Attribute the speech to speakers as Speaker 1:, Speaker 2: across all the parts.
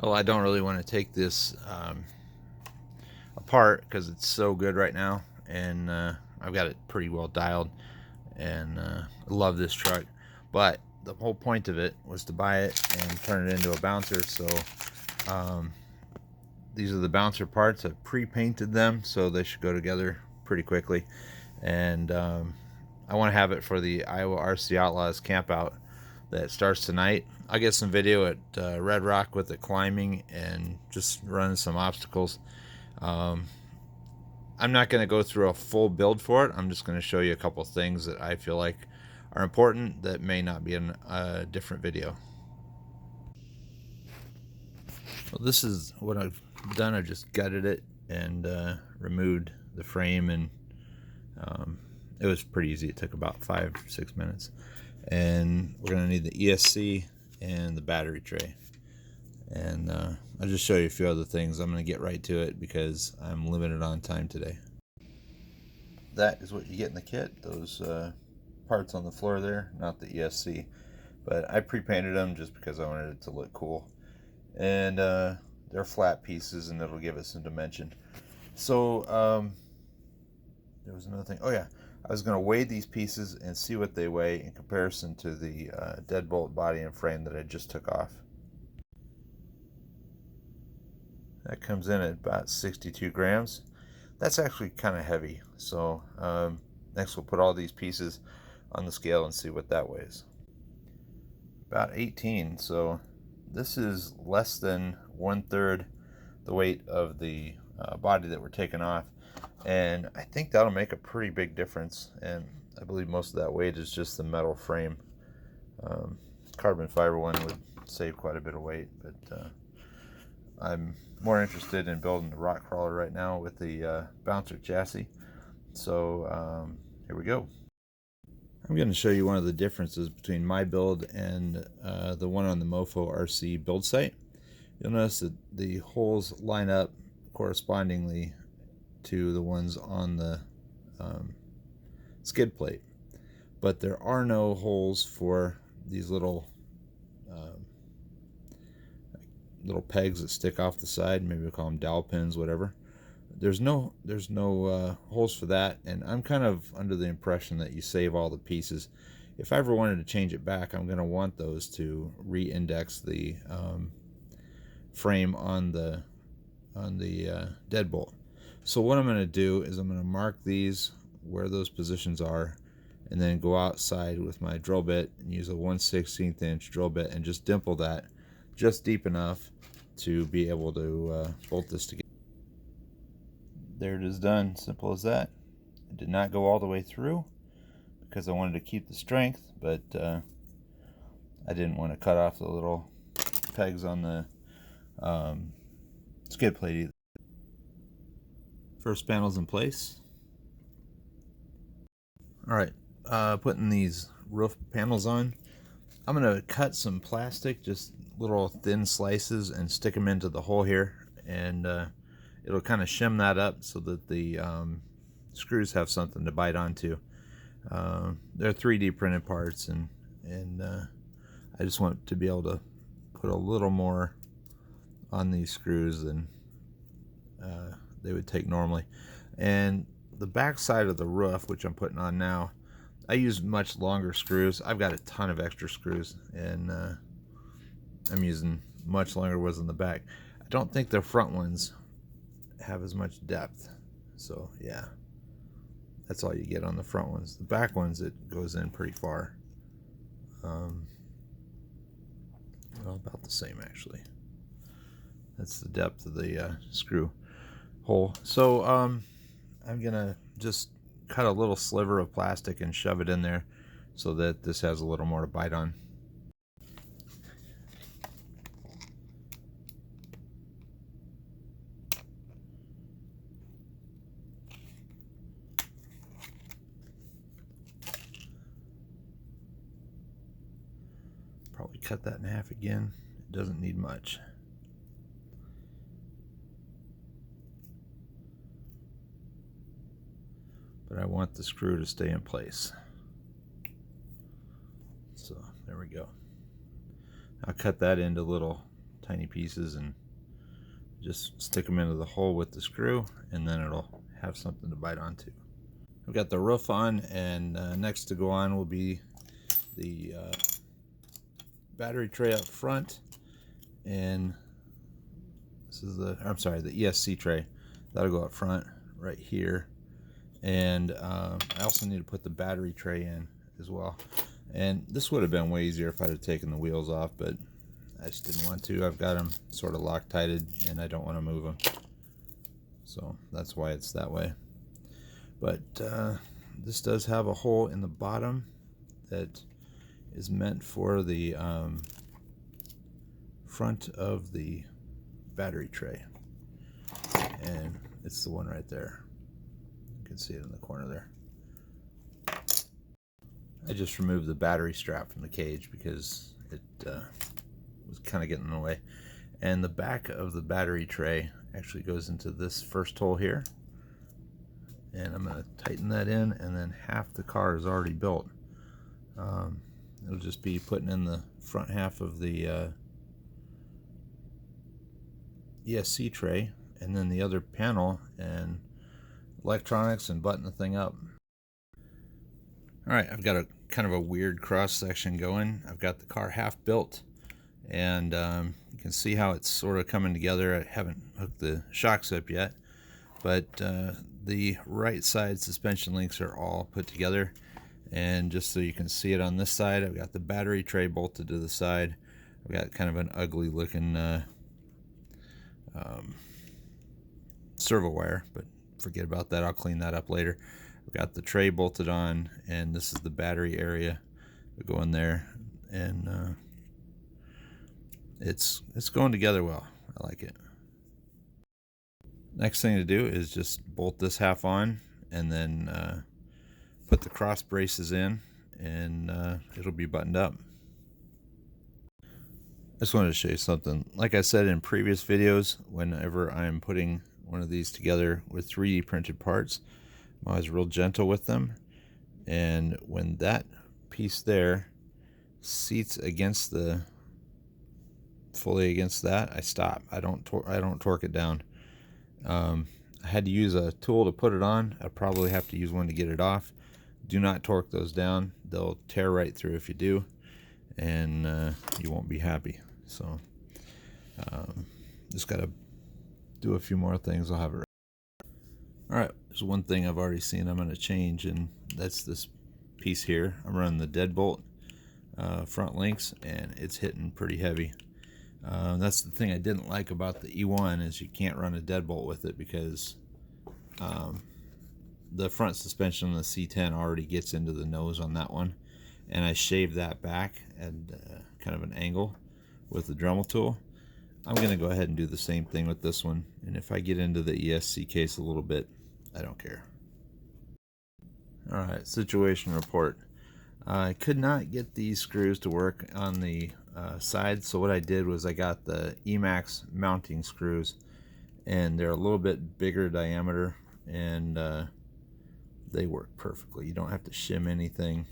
Speaker 1: Well, I don't really want to take this apart because it's so good right now, and I've got it pretty well dialed, and I love this truck. But the whole point of it was to buy it and turn it into a bouncer. So these are the bouncer parts. I've pre-painted them, so they should go together pretty quickly. And I want to have it for the Iowa RC Outlaws campout that starts tonight. I'll get some video at Red Rock with it climbing and just running some obstacles. I'm not going to go through a full build for it. I'm just going to show you a couple things that I feel like are important that may not be in a different video. Well, this is what I've done. I just gutted it and removed the frame, and it was pretty easy. It took about 5-6 minutes. And we're going to need the ESC and the battery tray. And I'll just show you a few other things. I'm going to get right to it because I'm limited on time today. That is what you get in the kit. Those parts on the floor there, not the ESC. But I pre-painted them just because I wanted it to look cool. And they're flat pieces, and it'll give it some dimension. So there was another thing. Oh yeah, I was going to weigh these pieces and see what they weigh in comparison to the Deadbolt body and frame that I just took off. That comes in at about 62 grams. That's actually kind of heavy. So next we'll put all these pieces on the scale and see what that weighs. About 18. So this is less than 1/3 the weight of the body that we're taking off. And I think that'll make a pretty big difference. And I believe most of that weight is just the metal frame. Carbon fiber one would save quite a bit of weight, but I'm more interested in building the rock crawler right now with the bouncer chassis. So here we go. I'm going to show you one of the differences between my build and the one on the MoFo RC build site. You'll notice that the holes line up correspondingly to the ones on the skid plate, but there are no holes for these little pegs that stick off the side. Maybe we'll call them dowel pins, whatever. There's no holes for that, and I'm kind of under the impression that you save all the pieces. If I ever wanted to change it back, I'm going to want those to re-index the frame on the Deadbolt. So what I'm going to do is I'm going to mark these where those positions are, and then go outside with my drill bit and use a 1/16 inch drill bit and just dimple that just deep enough to be able to bolt this together. There it is done. Simple as that. It did not go all the way through because I wanted to keep the strength, but I didn't want to cut off the little pegs on the skid plate either. First panel's in place. Alright, putting these roof panels on. I'm going to cut some plastic, just little thin slices, and stick them into the hole here, and it'll kind of shim that up so that the screws have something to bite onto. They're 3D printed parts, and I just want to be able to put a little more on these screws than they would take normally. And the back side of the roof, which I'm putting on now, I use much longer screws. I've got a ton of extra screws, and I'm using much longer ones in the back. I don't think the front ones have as much depth, so yeah, that's all you get on the front ones. The back ones, it goes in pretty far. Well, about the same actually. That's the depth of the screw hole. So I'm gonna just cut a little sliver of plastic and shove it in there so that this has a little more to bite on. Probably cut that in half again. It doesn't need much. But I want the screw to stay in place. So there we go. I'll cut that into little tiny pieces and just stick them into the hole with the screw, and then it'll have something to bite onto. I've got the roof on, and next to go on will be the battery tray up front, and this is the ESC tray. That'll go up front right here, and I also need to put the battery tray in as well. And this would have been way easier if I'd have taken the wheels off, but I just didn't want to. I've got them sort of Loctited, and I don't want to move them, so that's why it's that way. But this does have a hole in the bottom that is meant for the front of the battery tray, and it's the one right there. You can see it in the corner there. I just removed the battery strap from the cage because it was kind of getting in the way. And the back of the battery tray actually goes into this first hole here, and I'm going to tighten that in, and then half the car is already built. It'll just be putting in the front half of the ESC tray, and then the other panel and electronics, and button the thing up. Alright, I've got a kind of a weird cross section going. I've got the car half built, and you can see how it's sort of coming together. I haven't hooked the shocks up yet, but the right side suspension links are all put together. And just so you can see it on this side, I've got the battery tray bolted to the side. I've got kind of an ugly looking servo wire, but forget about that. I'll clean that up later. I've got the tray bolted on, and this is the battery area. We go in there, and it's going together well. I like it. Next thing to do is just bolt this half on, and then put the cross braces in, and it'll be buttoned up. I just wanted to show you something. Like I said in previous videos, whenever I'm putting one of these together with 3D printed parts, I'm always real gentle with them. And when that piece there seats against fully against that, I stop. I don't torque it down. I had to use a tool to put it on. I probably have to use one to get it off. Do not torque those down. They'll tear right through if you do, and you won't be happy. So just gotta do a few more things. I'll have it right. Alright, there's one thing I've already seen I'm going to change, and that's this piece here. I'm running the Deadbolt front links, and it's hitting pretty heavy. That's the thing I didn't like about the E1, is you can't run a Deadbolt with it because the front suspension on the C10 already gets into the nose on that one, and I shaved that back at kind of an angle with the Dremel tool. I'm going to go ahead and do the same thing with this one, and if I get into the ESC case a little bit, I don't care. Alright, situation report. I could not get these screws to work on the side, so what I did was I got the Emax mounting screws, and they're a little bit bigger diameter, and they work perfectly. You don't have to shim anything.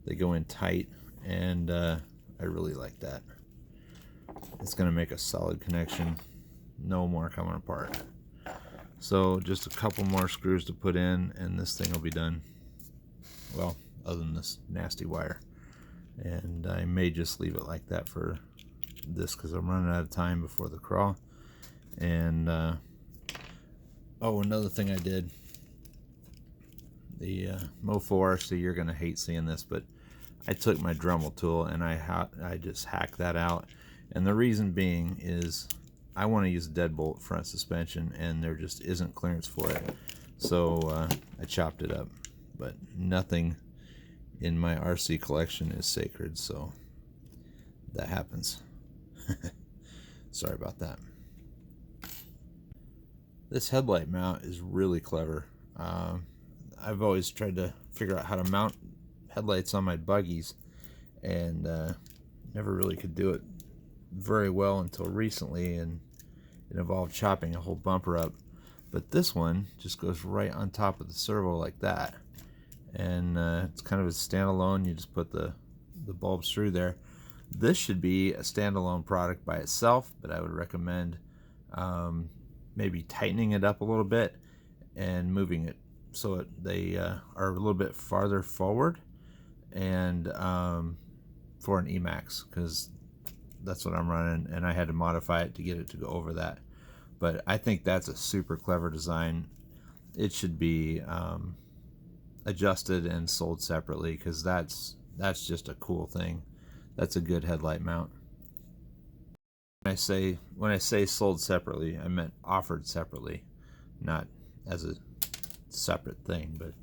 Speaker 1: They go in tight, and I really like that. It's going to make a solid connection. No more coming apart. So just a couple more screws to put in, and this thing will be done. Well, other than this nasty wire. And I may just leave it like that for this because I'm running out of time before the crawl. And oh, another thing I did, the MoFo RC, you're gonna hate seeing this, but I took my Dremel tool and I just hacked that out. And the reason being is I want to use a Deadbolt front suspension, and there just isn't clearance for it. So I chopped it up. But nothing in my RC collection is sacred, so that happens. Sorry about that. This headlight mount is really clever. I've always tried to figure out how to mount headlights on my buggies, and never really could do it very well until recently, and it involved chopping a whole bumper up. But this one just goes right on top of the servo like that, and it's kind of a standalone. You just put the bulbs through there. This should be a standalone product by itself, but I would recommend maybe tightening it up a little bit and moving it so they are a little bit farther forward, and for an Emax, because that's what I'm running, and I had to modify it to get it to go over that. But I think that's a super clever design. It should be adjusted and sold separately, because that's just a cool thing. That's a good headlight mount. When I say sold separately, I meant offered separately, not as a separate thing. But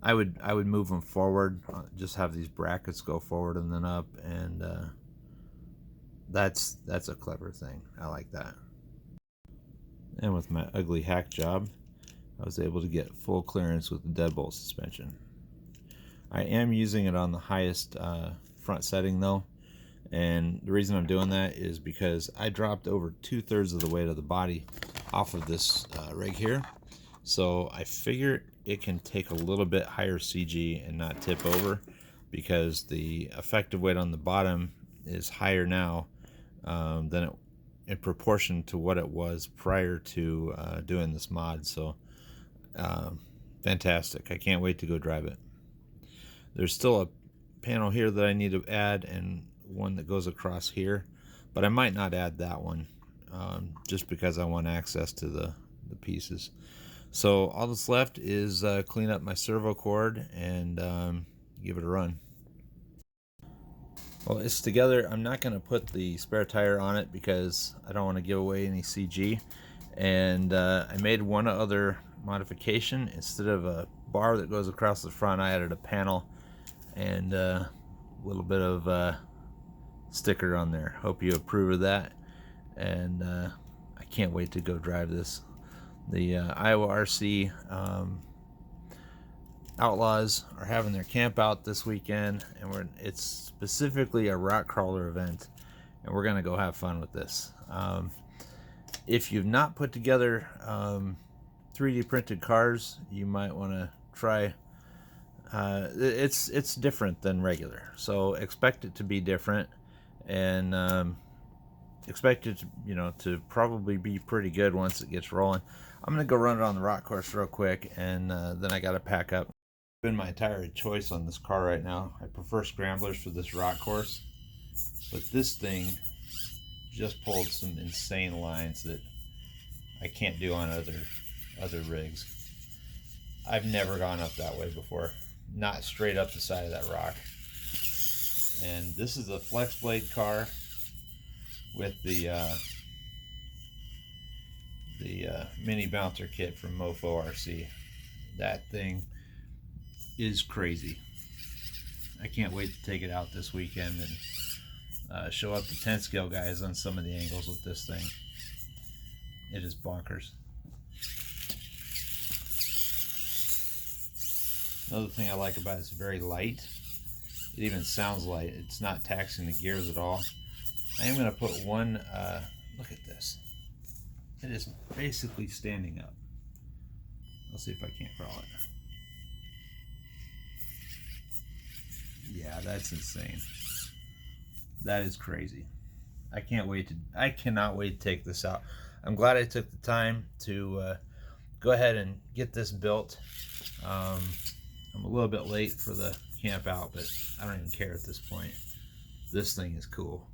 Speaker 1: I would move them forward, just have these brackets go forward and then up, and that's a clever thing. I like that. And with my ugly hack job, I was able to get full clearance with the Deadbolt suspension. I am using it on the highest front setting though, and the reason I'm doing that is because I dropped over 2/3 of the weight of the body off of this rig here, so I figure it can take a little bit higher CG and not tip over, because the effective weight on the bottom is higher now than it in proportion to what it was prior to doing this mod. So fantastic. I can't wait to go drive it. There's still a panel here that I need to add, and one that goes across here, but I might not add that one just because I want access to the pieces. So all that's left is clean up my servo cord and give it a run. Well, it's together. I'm not going to put the spare tire on it because I don't want to give away any CG. And I made one other modification. Instead of a bar that goes across the front, I added a panel and a little bit of sticker on there. Hope you approve of that. And I can't wait to go drive this. The Iowa RC Outlaws are having their camp out this weekend, and it's specifically a rock crawler event, and we're gonna go have fun with this. If you've not put together 3D printed cars, you might want to try. It's different than regular, so expect it to be different, and expect it to, to probably be pretty good once it gets rolling. I'm gonna go run it on the rock course real quick, and then I gotta pack up. Been my tire of choice on this car right now. I prefer scramblers for this rock course, but this thing just pulled some insane lines that I can't do on other rigs. I've never gone up that way before, not straight up the side of that rock. And this is a flex blade car with the mini bouncer kit from MoFo RC. That thing is crazy. I can't wait to take it out this weekend and show up the 10 scale guys on some of the angles with this thing. It is bonkers. Another thing I like about it, it's very light. It even sounds light. It's not taxing the gears at all. I am going to put one, look at this. It is basically standing up. Let's see if I can't crawl it. Yeah, that's insane. That is crazy. I cannot wait to take this out. I'm glad I took the time to go ahead and get this built. I'm a little bit late for the camp out, but I don't even care at this point. This thing is cool.